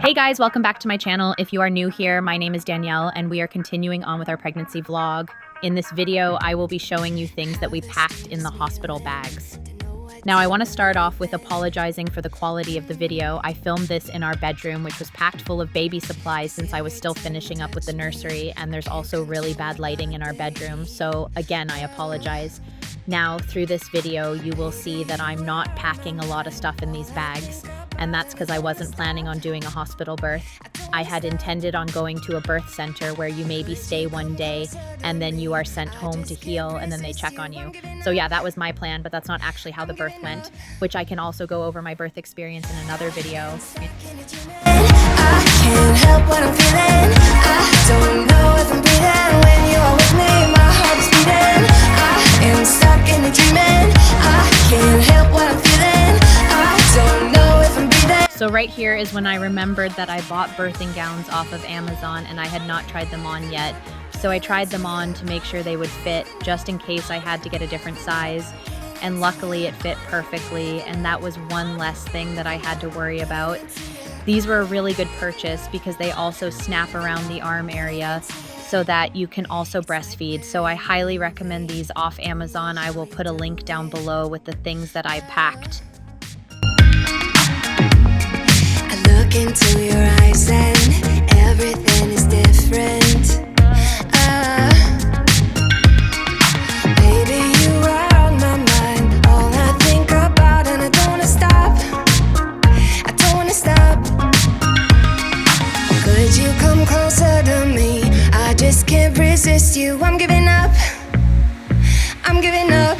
Hey guys, welcome back to my channel. If you are new here, my name is Danielle and we are continuing on with our pregnancy vlog. In this video, I will be showing you things that we packed in the hospital bags. Now, I want to start off with apologizing for the quality of the video. I filmed this in our bedroom, which was packed full of baby supplies since I was still finishing up with the nursery, and there's also really bad lighting in our bedroom. So again, I apologize. Now, through this video, you will see that I'm not packing a lot of stuff in these bags, and that's because I wasn't planning on doing a hospital birth. I had intended on going to a birth center where you maybe stay one day and then you are sent home to heal and then they check on you. So yeah, that was my plan, but that's not actually how the birth went, which I can also go over my birth experience in another video. I can't help what I'm feeling. I don't know if I'm breathing when you are with me. My heart is beating. I am stuck in a dreaming. I can't help what I'm feeling. I don't know if I'm breathing. So right here is when I remembered that I bought birthing gowns off of Amazon and I had not tried them on yet. So I tried them on to make sure they would fit, just in case I had to get a different size. And luckily it fit perfectly, and that was one less thing that I had to worry about. These were a really good purchase because they also snap around the arm area so that you can also breastfeed. So I highly recommend these off Amazon. I will put a link down below with the things that I packed. I look into your eyes and everything is different. Baby, you are on my mind. All I think about, and I don't wanna stop. I don't wanna stop. Could you come closer to me? I just can't resist you. I'm giving up. I'm giving up.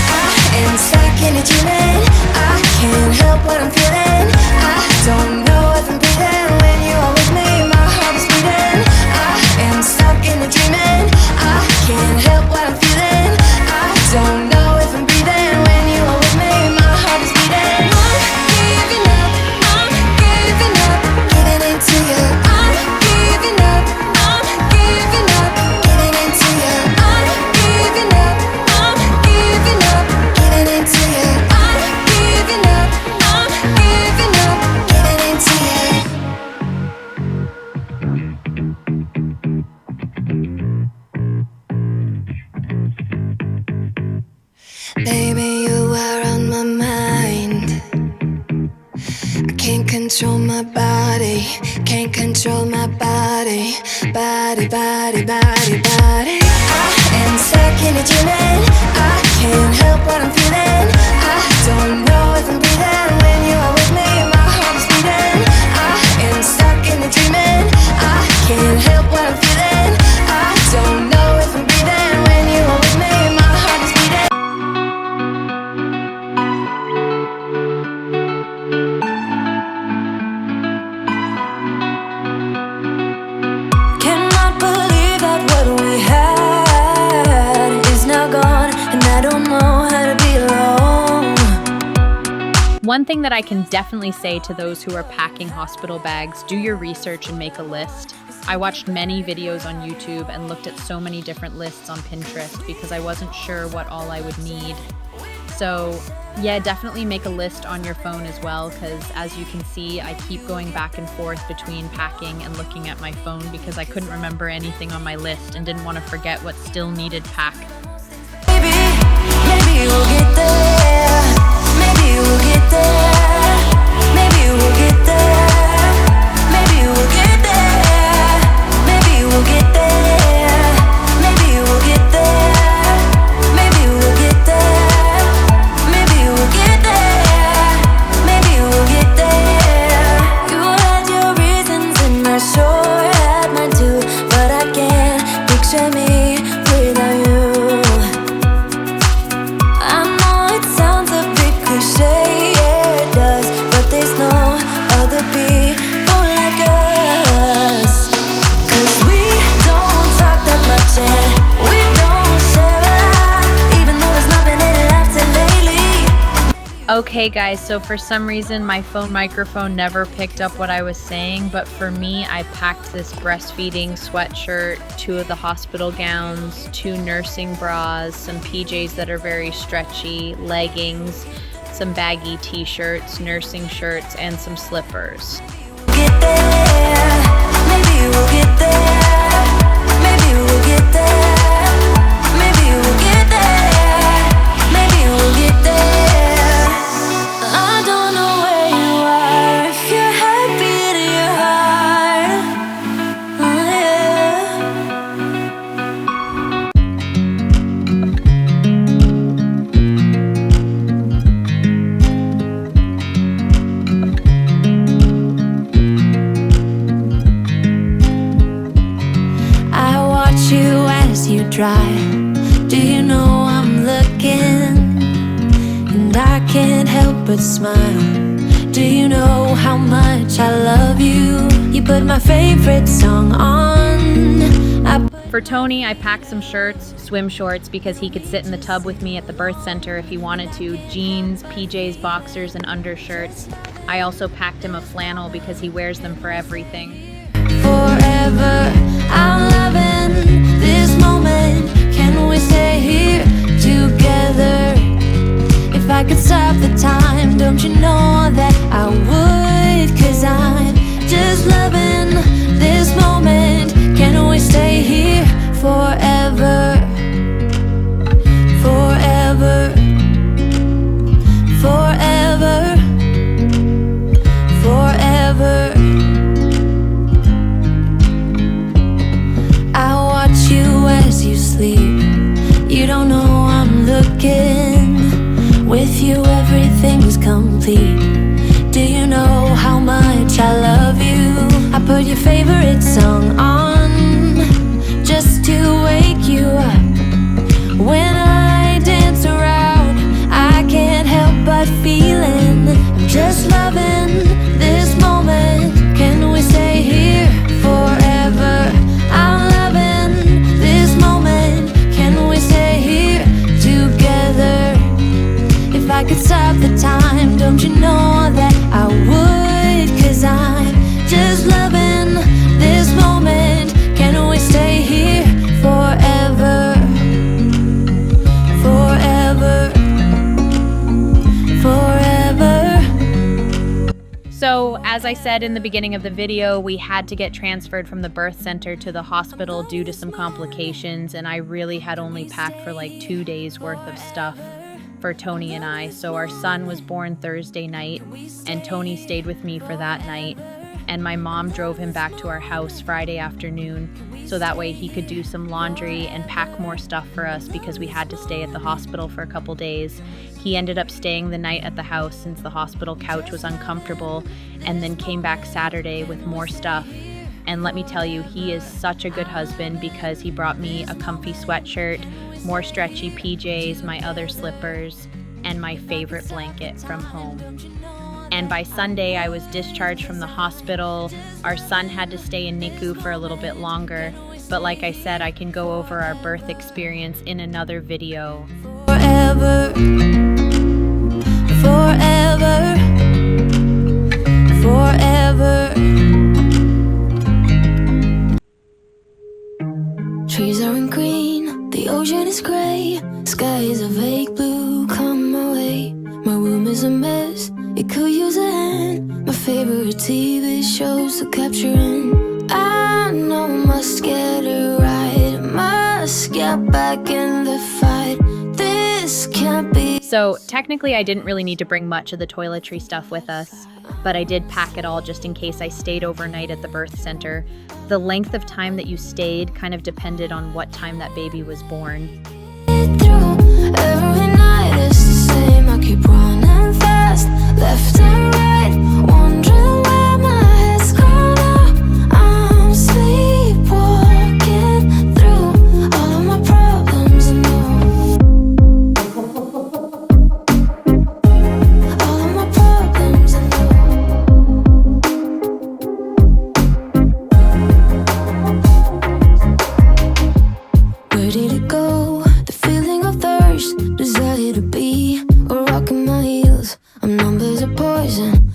I am stuck in a dreaming. I can't help what I'm feeling. I don't know if I'm breathing when you are with me. My heart is beating. I am stuck in a dreaming. I can't help what I'm feeling. I don't know if I'm breathing when you are with me. My heart is beating. I'm giving up. I'm giving up. Getting into you. I'm giving up. I'm giving up. Getting into you. I'm giving up. I'm giving up. Getting into you. I'm giving up. I'm giving up. Getting into you. Baby, you are on my mind. I can't control my body. Can't control my body. Body, body, body, body. I am stuck in a dreaming. I can't help what I'm feeling. I don't know if I'm breathing when you are with me. My heart is beating. I am stuck in a dreaming. I can't help what I'm feeling. I don't know if I'm breathing when you are with me. My heart is beating. Cannot believe that what we had is now gone, and I don't know how to be alone. One thing that I can definitely say to those who are packing hospital bags, do your research and make a list. I watched many videos on YouTube and looked at so many different lists on Pinterest because I wasn't sure what all I would need. So yeah, definitely make a list on your phone as well, because as you can see, I keep going back and forth between packing and looking at my phone because I couldn't remember anything on my list and didn't want to forget what still needed packed. Maybe we'll get there. Maybe we'll get there. Maybe we'll get there. Maybe we'll get there. Maybe we'll get there. Maybe we'll get there. Maybe we'll get there. Maybe we'll get there. Maybe we'll get there. You had your reasons and I sure had mine too, but I can't picture me without you. I know it sounds a bit cliche, yeah it does, but there's no other people like us. 'Cause we don't talk that much and we don't share a lot, even though there's nothing in it after lately. Okay guys, so for some reason my phone microphone never picked up what I was saying, but for me, I packed this breastfeeding sweatshirt, 2 of the hospital gowns, 2 nursing bras, some PJs that are very stretchy, leggings, some baggy t-shirts, nursing shirts, and some slippers. Get there, maybe we'll get there. Maybe we'll get there. Maybe we'll get there. Maybe we'll get there. I don't know where you are, if you're happy to your heart. Oh, I watch you as you drive. Do you know I'm looking? And I can't help but smile. Do you know how much I love you? You put my favorite song on. For Tony, I packed some shirts, swim shorts, because he could sit in the tub with me at the birth center if he wanted to, jeans, PJs, boxers, and undershirts. I also packed him a flannel because he wears them for everything. Forever, I'm loving this moment. Can we stay here together? If I could stop the time, don't you know that I would? 'Cause I'm just loving this moment. Can we stay here forever? Forever. Forever. Forever. I watch you as you sleep. You don't know I'm looking. With you everything's complete. Do you know how much I love you? I put your favorite song on just to wake you up. When I dance around, I can't help but feeling I'm just loving this moment. Can we stay here forever? I'm loving this moment. Can we stay here together? If I could stop the time, don't you know that I would? 'Cause I'm just loving this moment. Can we stay here forever? Forever. Forever. So, as I said in the beginning of the video, we had to get transferred from the birth center to the hospital due to some complications, and I really had only packed for like 2 days worth of stuff for Tony and I. So our son was born Thursday night, and Tony stayed with me for that night, and my mom drove him back to our house Friday afternoon so that way he could do some laundry and pack more stuff for us because we had to stay at the hospital for a couple days. He ended up staying the night at the house since the hospital couch was uncomfortable, and then came back Saturday with more stuff. And let me tell you, he is such a good husband because he brought me a comfy sweatshirt, more stretchy PJs, my other slippers, and my favorite blanket from home. And by Sunday, I was discharged from the hospital. Our son had to stay in NICU for a little bit longer, but like I said, I can go over our birth experience in another video. Forever. Forever. Forever. Trees aren't green, the ocean is gray, sky is a vague blue, come my way. My room is a mess, it could use a hand. My favorite TV shows are capturing. I know I must get it right, must get back in the fight. This can't be. So technically I didn't really need to bring much of the toiletry stuff with us, but I did pack it all just in case I stayed overnight at the birth center. The length of time that you stayed kind of depended on what time that baby was born. Every night is the same, I keep running fast, left and right, wondering where my head's gone now. I'm sleepwalking through all of my problems, I know. All of my problems, I know. Where did it go? The feeling of thirst, desire to be, or rocking my heels. I'm numbers of poison,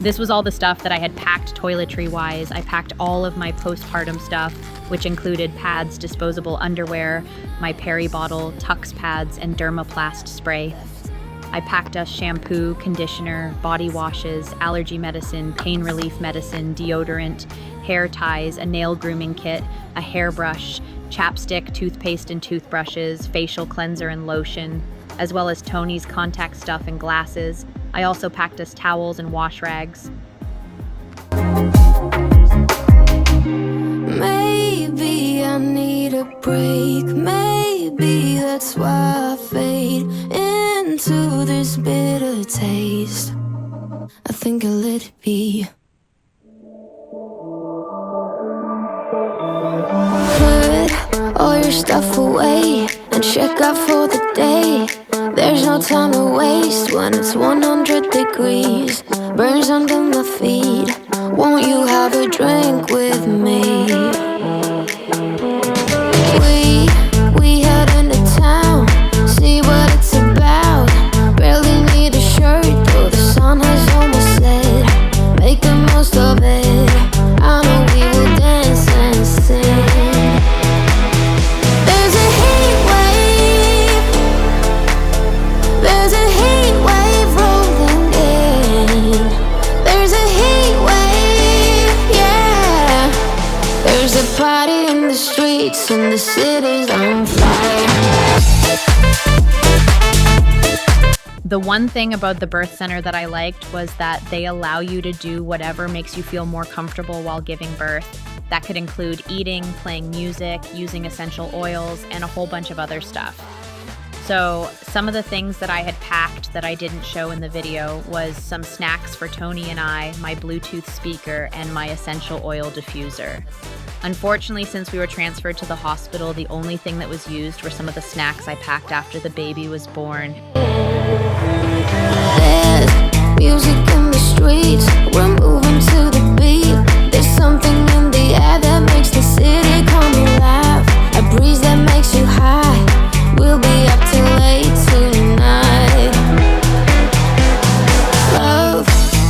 This was all the stuff that I had packed toiletry-wise. I packed all of my postpartum stuff, which included pads, disposable underwear, my Peri bottle, Tux pads, and Dermaplast spray. I packed us shampoo, conditioner, body washes, allergy medicine, pain relief medicine, deodorant, hair ties, a nail grooming kit, a hairbrush, chapstick, toothpaste and toothbrushes, facial cleanser and lotion, as well as Tony's contact stuff and glasses. I also packed us towels and wash rags. Maybe I need a break. Maybe that's why I fade into this bitter taste. I think I'll let it be. Put all your stuff away and check out for the day. There's no time to waste when it's 100 degrees. Burns under my feet. Won't you have a drink with me? We head into town, see what it's about. Barely need a shirt, though the sun has almost set. Make the most of it. I know we will dance and sing. There's a heat wave. There's a heat wave rolling in. There's a heat wave, yeah. There's a party in the streets and the city's on fire. The one thing about the birth center that I liked was that they allow you to do whatever makes you feel more comfortable while giving birth. That could include eating, playing music, using essential oils, and a whole bunch of other stuff. So some of the things that I had packed that I didn't show in the video was some snacks for Tony and I, my Bluetooth speaker, and my essential oil diffuser. Unfortunately, since we were transferred to the hospital, the only thing that was used were some of the snacks I packed after the baby was born. There's music in the streets, we're moving to the beat. There's something in the air that makes the city come alive. A breeze that makes you high. We'll be up till late tonight. Love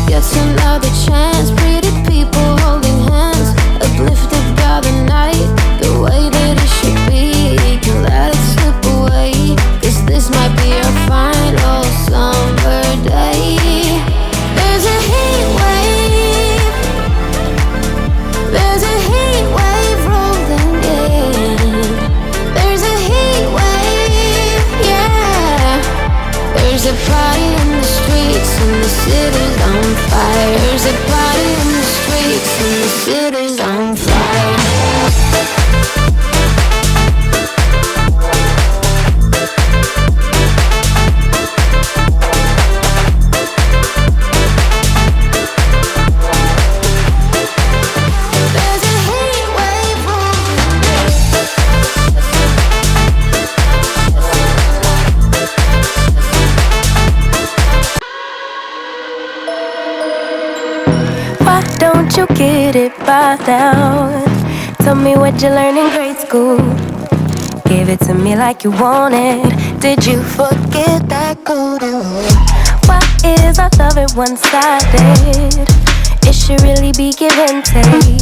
gets another chance. Pretty people holding hands, uplifted by the night. The way that it should be, can let it slip away. 'Cause this might be our final summer day. There's a heat wave. There's a heat wave rolling in. There's a heat wave, yeah. There's a party in the streets and the city's on fire. There's a party in the streets and the city's on fire. There's a heat wave rolling. Why don't you get it by now? Tell me what you learned in grade school. Give it to me like you want it. Did you forget that code? Why is our love at one-sided? It should really be give and take.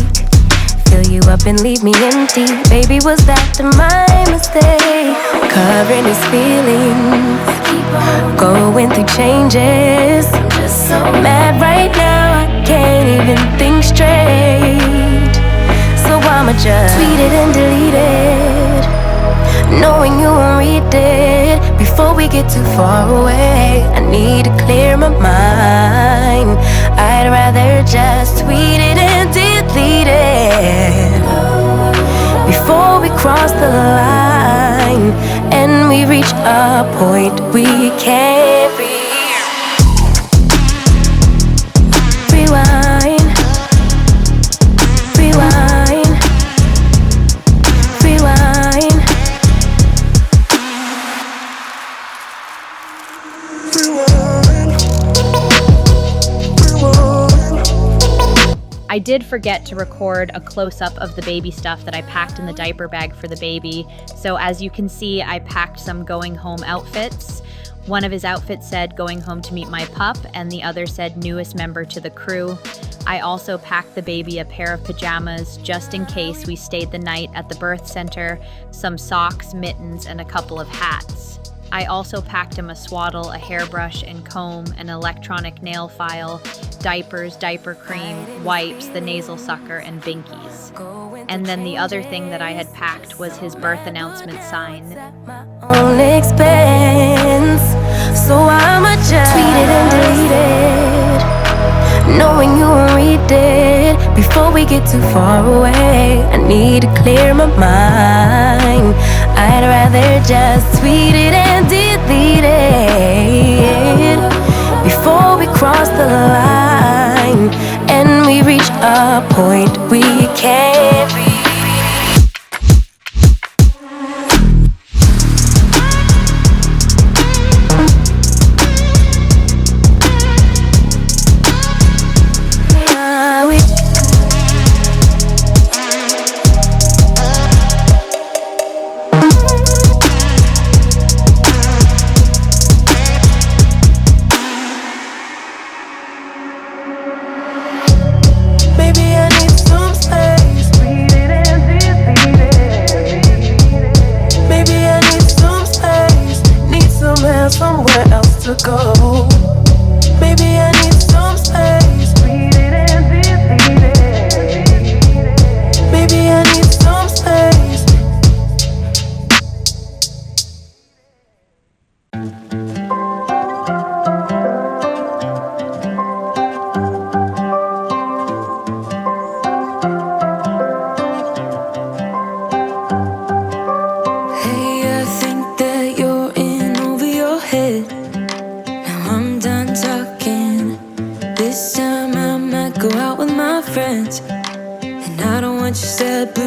Fill you up and leave me empty. Baby, was that my mistake? Covering his feelings, going through changes. I'm just so mad right now, I can't even think straight. So I'ma just tweet it and delete it, knowing you won't read it before we get too far away. I need to clear my mind. I'd rather just tweet it and delete it before we cross the line and we reach a point we can't reach. Rewind, rewind, rewind. I did forget to record a close-up of the baby stuff that I packed in the diaper bag for the baby. So as you can see, I packed some going home outfits. One of his outfits said going home to meet my pup, and the other said newest member to the crew. I also packed the baby a pair of pajamas just in case we stayed the night at the birth center, some socks, mittens, and a couple of hats. I also packed him a swaddle, a hairbrush and comb, an electronic nail file, diapers, diaper cream, wipes, the nasal sucker, and binkies. And then the other thing that I had packed was his birth announcement sign. Own expense, so I'ma just tweet it and delete it, knowing you won't read it before we get too far away. I need to clear my mind. I'd rather just tweet it and delete it before we cross the line and we reach a point we can't reach. Somewhere else to go. Maybe I need some space. Read it and delete it. Maybe I need some space. Hey, I think that you're in over your head. Now I'm done talking. This time I might go out with my friends, and I don't want you sad blue.